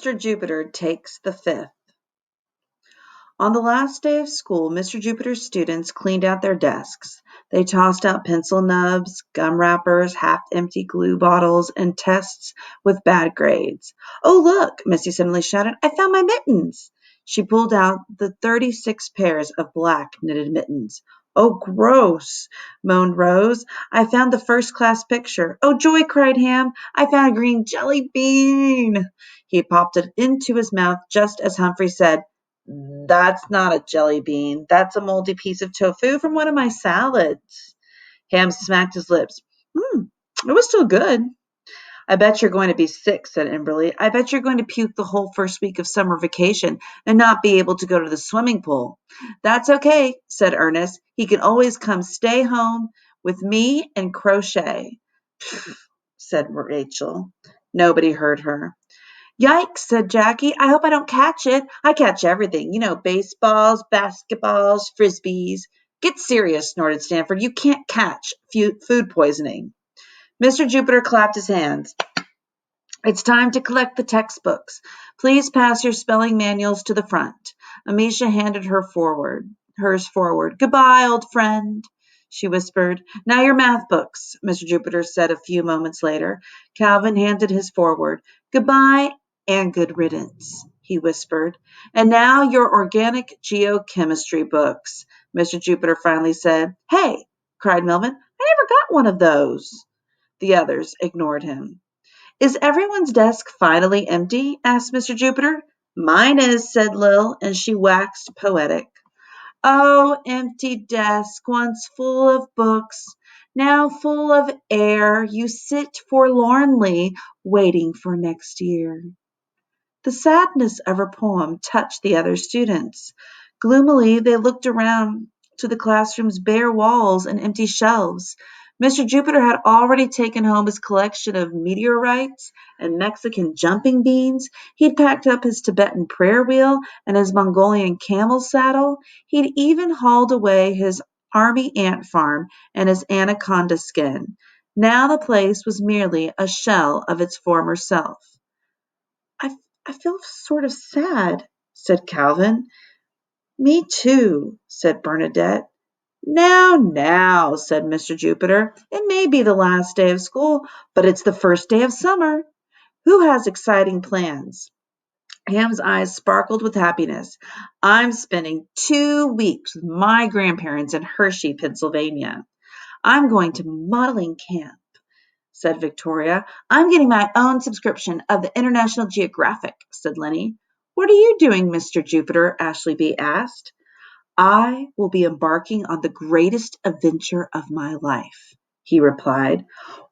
Mr. Jupiter takes the fifth. On the last day of school, Mr. Jupiter's students cleaned out their desks. They tossed out pencil nubs, gum wrappers, half-empty glue bottles, and tests with bad grades. "Oh, look," Missy suddenly shouted, "I found my mittens." She pulled out the 36 pairs of black knitted mittens. "Oh, gross," moaned Rose. "I found the first-class picture." "Oh, joy," cried Ham. "I found a green jelly bean." He popped it into his mouth just as Humphrey said, "That's not a jelly bean. That's a moldy piece of tofu from one of my salads." Ham smacked his lips. It was still good. "I bet you're going to be sick," said Emberly. "I bet you're going to puke the whole first week of summer vacation and not be able to go to the swimming pool." "That's okay," said Ernest. "He can always come stay home with me and crochet." said Rachel. Nobody heard her. "Yikes," said Jackie. "I hope I don't catch it. I catch everything. Baseballs, basketballs, frisbees." "Get serious," snorted Stanford. "You can't catch food poisoning." Mr. Jupiter clapped his hands. "It's time to collect the textbooks. Please pass your spelling manuals to the front." Amisha handed hers forward. "Goodbye, old friend," she whispered. "Now your math books," Mr. Jupiter said a few moments later. Calvin handed his forward. "Goodbye and good riddance," he whispered. "And now your organic geochemistry books," Mr. Jupiter finally said. "Hey," cried Melvin, "I never got one of those." The others ignored him. "Is everyone's desk finally empty?" asked Mr. Jupiter. "Mine is," said Lil, and she waxed poetic. "Oh, empty desk, once full of books, now full of air, you sit forlornly, waiting for next year." The sadness of her poem touched the other students. Gloomily, they looked around to the classroom's bare walls and empty shelves. Mr. Jupiter had already taken home his collection of meteorites and Mexican jumping beans. He'd packed up his Tibetan prayer wheel and his Mongolian camel saddle. He'd even hauled away his army ant farm and his anaconda skin. Now the place was merely a shell of its former self. I feel sort of sad," said Calvin. "Me too," said Bernadette. Now, said Mr. Jupiter. "It may be the last day of school, but it's the first day of summer. Who has exciting plans?" Ham's eyes sparkled with happiness. "I'm spending 2 weeks with my grandparents in Hershey, Pennsylvania." "I'm going to modeling camp," said Victoria. "I'm getting my own subscription of the International Geographic," said Lenny. "What are you doing, Mr. Jupiter?" Ashley B. asked. "I will be embarking on the greatest adventure of my life," he replied.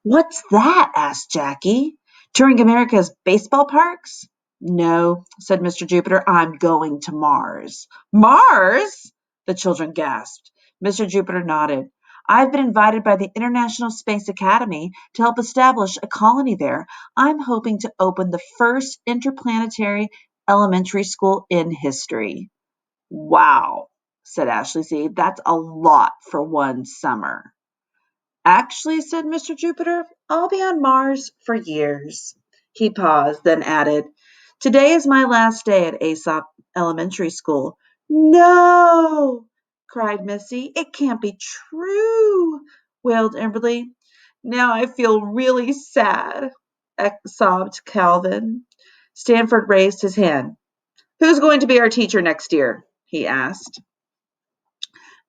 "What's that?" asked Jackie. "Touring America's baseball parks?" "No," said Mr. Jupiter. "I'm going to Mars." "Mars?" the children gasped. Mr. Jupiter nodded. "I've been invited by the International Space Academy to help establish a colony there. I'm hoping to open the first interplanetary elementary school in history." "Wow," said Ashley Z. "That's a lot for one summer." "Actually," said Mr. Jupiter, "I'll be on Mars for years." He paused, then added, "Today is my last day at Aesop Elementary School." "No!" cried Missy. "It can't be true," wailed Emberly. "Now I feel really sad," sobbed Calvin. Stanford raised his hand. "Who's going to be our teacher next year?" he asked.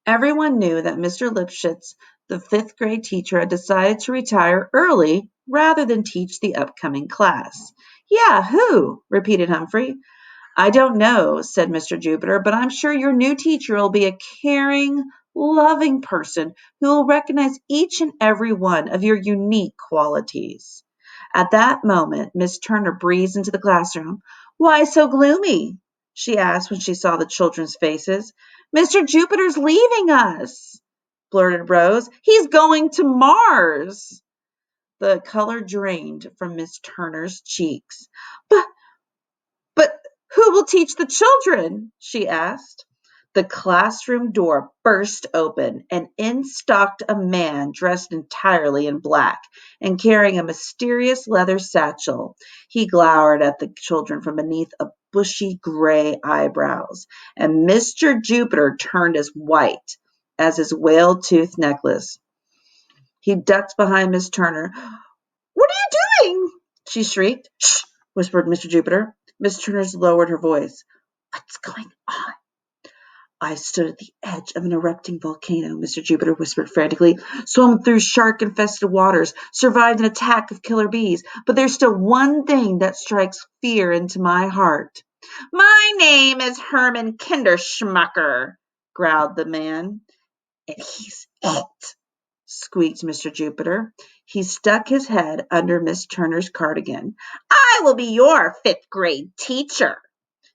Everyone knew that Mr. Lipschitz, the fifth grade teacher, had decided to retire early rather than teach the upcoming class. "Yeah, who?" repeated Humphrey. "I don't know," said Mr. Jupiter, "but I'm sure your new teacher will be a caring, loving person who will recognize each and every one of your unique qualities." At that moment, Miss Turner breezed into the classroom. "Why so gloomy?" she asked when she saw the children's faces. "Mr. Jupiter's leaving us," blurted Rose. "He's going to Mars." The color drained from Miss Turner's cheeks. But who will teach the children?" she asked. The classroom door burst open, and in stalked a man dressed entirely in black and carrying a mysterious leather satchel. He glowered at the children from beneath a bushy gray eyebrows, and Mr. Jupiter turned as white as his whale-tooth necklace. He ducked behind Miss Turner. "What are you doing?" she shrieked. "Shh!" whispered Mr. Jupiter. Miss Turner lowered her voice. "What's going on?" "I stood at the edge of an erupting volcano," Mr. Jupiter whispered frantically, "swum through shark-infested waters, survived an attack of killer bees, but there's still one thing that strikes fear into my heart." "My name is Herman Kinderschmucker," growled the man. "And he's it," squeaked Mr. Jupiter. He stuck his head under Miss Turner's cardigan. "I will be your fifth-grade teacher,"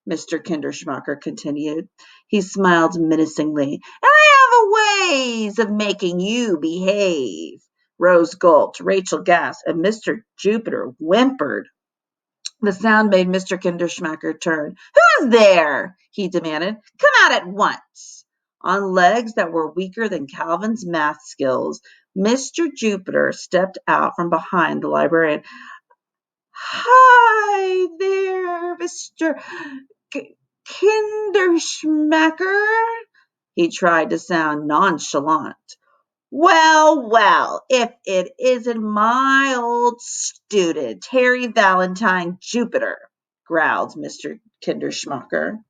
Mr. Kinderschmucker continued. He smiled menacingly. "I have ways of making you behave." Rose gulped, Rachel gasped, and Mr. Jupiter whimpered. The sound made Mr. Kinderschmucker turn. "Who's there?" he demanded. "Come out at once." On legs that were weaker than Calvin's math skills, Mr. Jupiter stepped out from behind the librarian. "Hi there, Mr. Kinderschmucker," he tried to sound nonchalant. "Well, well, if it isn't my old student, Harry Valentine Jupiter," growled Mr. Kinderschmucker.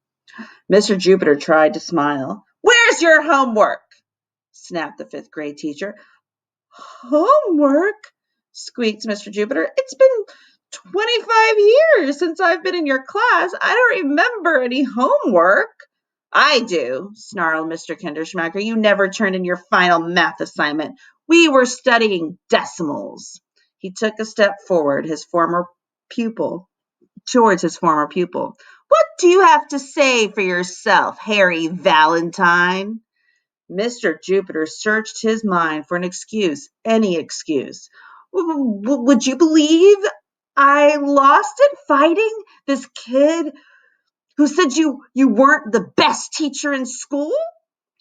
Mr. Jupiter tried to smile. "Where's your homework?" snapped the fifth-grade teacher. "Homework?" squeaked Mr. Jupiter. "It's been 25 years since I've been in your class. I don't remember any homework." "I do," snarled Mr. Kinderschmucker. "You never turned in your final math assignment. We were studying decimals." He took a step forward, towards his former pupil. "What do you have to say for yourself, Harry Valentine?" Mr. Jupiter searched his mind for an excuse, any excuse. "Would you believe I lost it fighting this kid who said you weren't the best teacher in school?"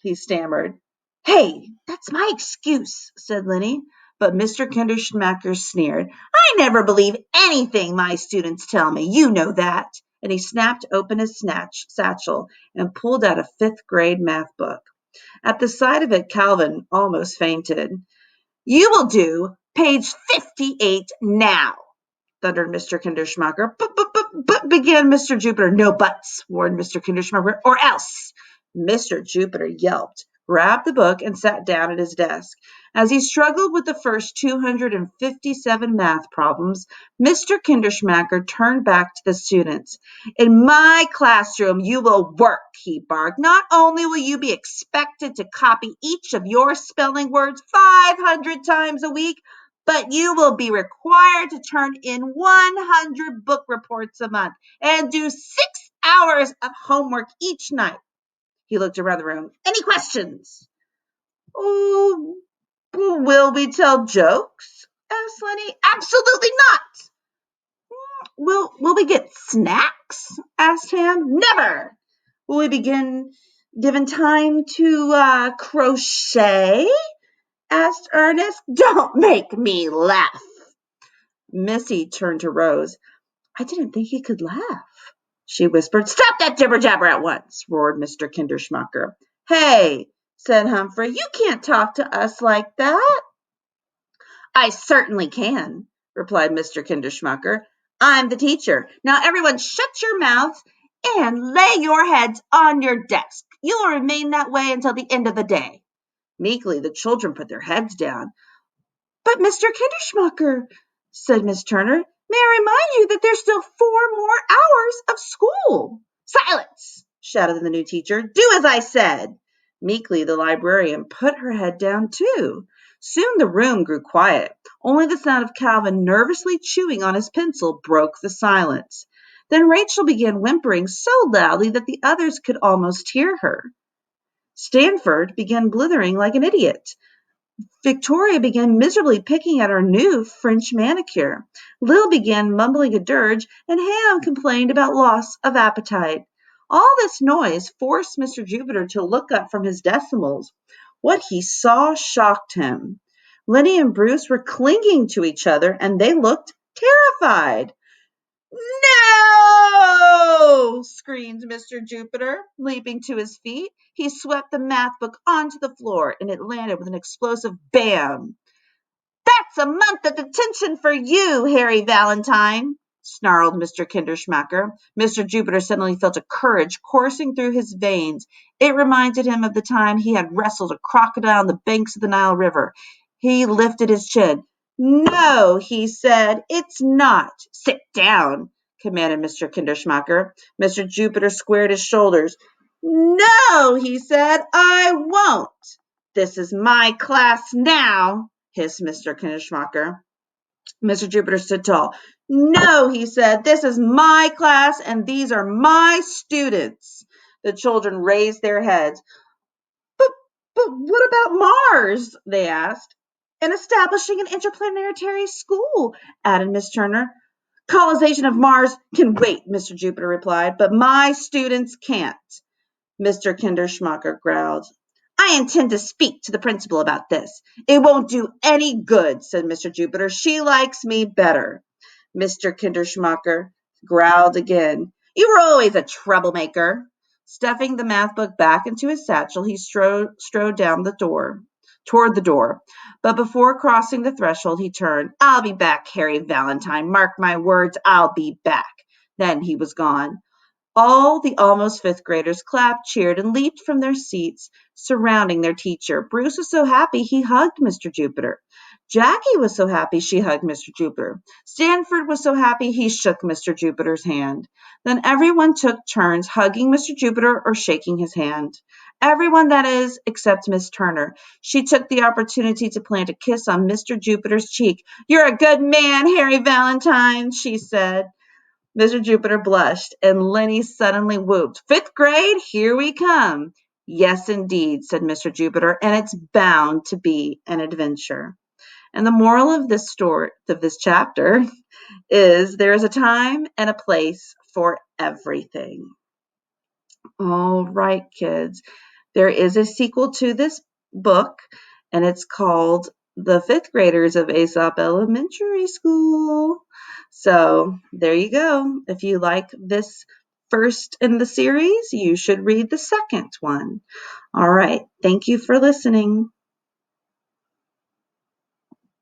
he stammered. "Hey, that's my excuse," said Lenny. But Mr. Kinderschmucker sneered. "I never believe anything my students tell me. You know that." And he snapped open his satchel and pulled out a fifth-grade math book. At the sight of it, Calvin almost fainted. "You will do page 58 now," thundered Mr. Kinderschmucker. But began Mr. Jupiter. "No buts," warned Mr. Kinderschmucker, "or else." Mr. Jupiter yelped, grabbed the book, and sat down at his desk. As he struggled with the first 257 math problems, Mr. Kinderschmucker turned back to the students. "In my classroom, you will work," he barked. "Not only will you be expected to copy each of your spelling words 500 times a week, but you will be required to turn in 100 book reports a month and do 6 hours of homework each night." He looked around the room. "Any questions?" "Oh, will we tell jokes?" asked Lenny. "Absolutely not." Will we get snacks?" asked Ham. "Never." "Will we begin given time to crochet?" asked Ernest. "Don't make me laugh." Missy turned to Rose. "I didn't think he could laugh," she whispered. "Stop that jibber-jabber at once," roared Mr. Kinderschmucker. "Hey," said Humphrey, "you can't talk to us like that." "I certainly can," replied Mr. Kinderschmucker. "I'm the teacher. Now everyone shut your mouths and lay your heads on your desk. You'll remain that way until the end of the day." Meekly, the children put their heads down. "But Mr. Kinderschmucker," said Miss Turner, "may I remind you that there's still 4 more hours of school." "Silence!" shouted the new teacher. "Do as I said." Meekly, the librarian put her head down too. Soon the room grew quiet. Only the sound of Calvin nervously chewing on his pencil broke the silence. Then Rachel began whimpering so loudly that the others could almost hear her. Stanford began blithering like an idiot. Victoria began miserably picking at her new French manicure. Lil began mumbling a dirge, and Ham complained about loss of appetite. All this noise forced Mr. Jupiter to look up from his decimals. What he saw shocked him. Lenny and Bruce were clinging to each other, and they looked terrified. No! Screamed Mr. Jupiter, leaping to his feet. He swept the math book onto the floor, and it landed with an explosive bam. That's a month of detention for you, Harry Valentine, snarled Mr. Kinderschmacker. Mr. Jupiter suddenly felt a courage coursing through his veins. It reminded him of the time he had wrestled a crocodile on the banks of the Nile River. He lifted his chin. No, he said, it's not. Sit down, commanded Mr. Kinderschmacker. Mr. Jupiter squared his shoulders. No, he said, I won't. This is my class now, hissed Mr. Kinderschmacker. Mr. Jupiter stood tall. No, he said, this is my class and these are my students. The children raised their heads. But what about Mars? They asked. And establishing an interplanetary school, added Miss Turner. Colonization of Mars can wait, Mr. Jupiter replied, but my students can't. Mr. Kinderschmacker growled. I intend to speak to the principal about this. It won't do any good, said Mr. Jupiter. She likes me better. Mr. Kinderschmacker growled again. You were always a troublemaker. Stuffing the math book back into his satchel, he strode down the door, toward the door. But before crossing the threshold, he turned. I'll be back, Harry Valentine. Mark my words, I'll be back. Then he was gone. All the almost fifth graders clapped, cheered, and leaped from their seats, surrounding their teacher. Bruce was so happy he hugged Mr. Jupiter. Jackie was so happy she hugged Mr. Jupiter. Stanford was so happy he shook Mr. Jupiter's hand. Then everyone took turns hugging Mr. Jupiter or shaking his hand. Everyone, that is, except Miss Turner. She took the opportunity to plant a kiss on Mr. Jupiter's cheek. You're a good man, Harry Valentine, she said. Mr. Jupiter blushed, and Lenny suddenly whooped. Fifth grade, here we come. Yes, indeed, said Mr. Jupiter, and it's bound to be an adventure. And the moral of this story, of this chapter, is there is a time and a place for everything. All right, kids. There is a sequel to this book, and it's called The Fifth Graders of Aesop Elementary School. So there you go. If you like this first in the series, you should read the second one. All right. Thank you for listening.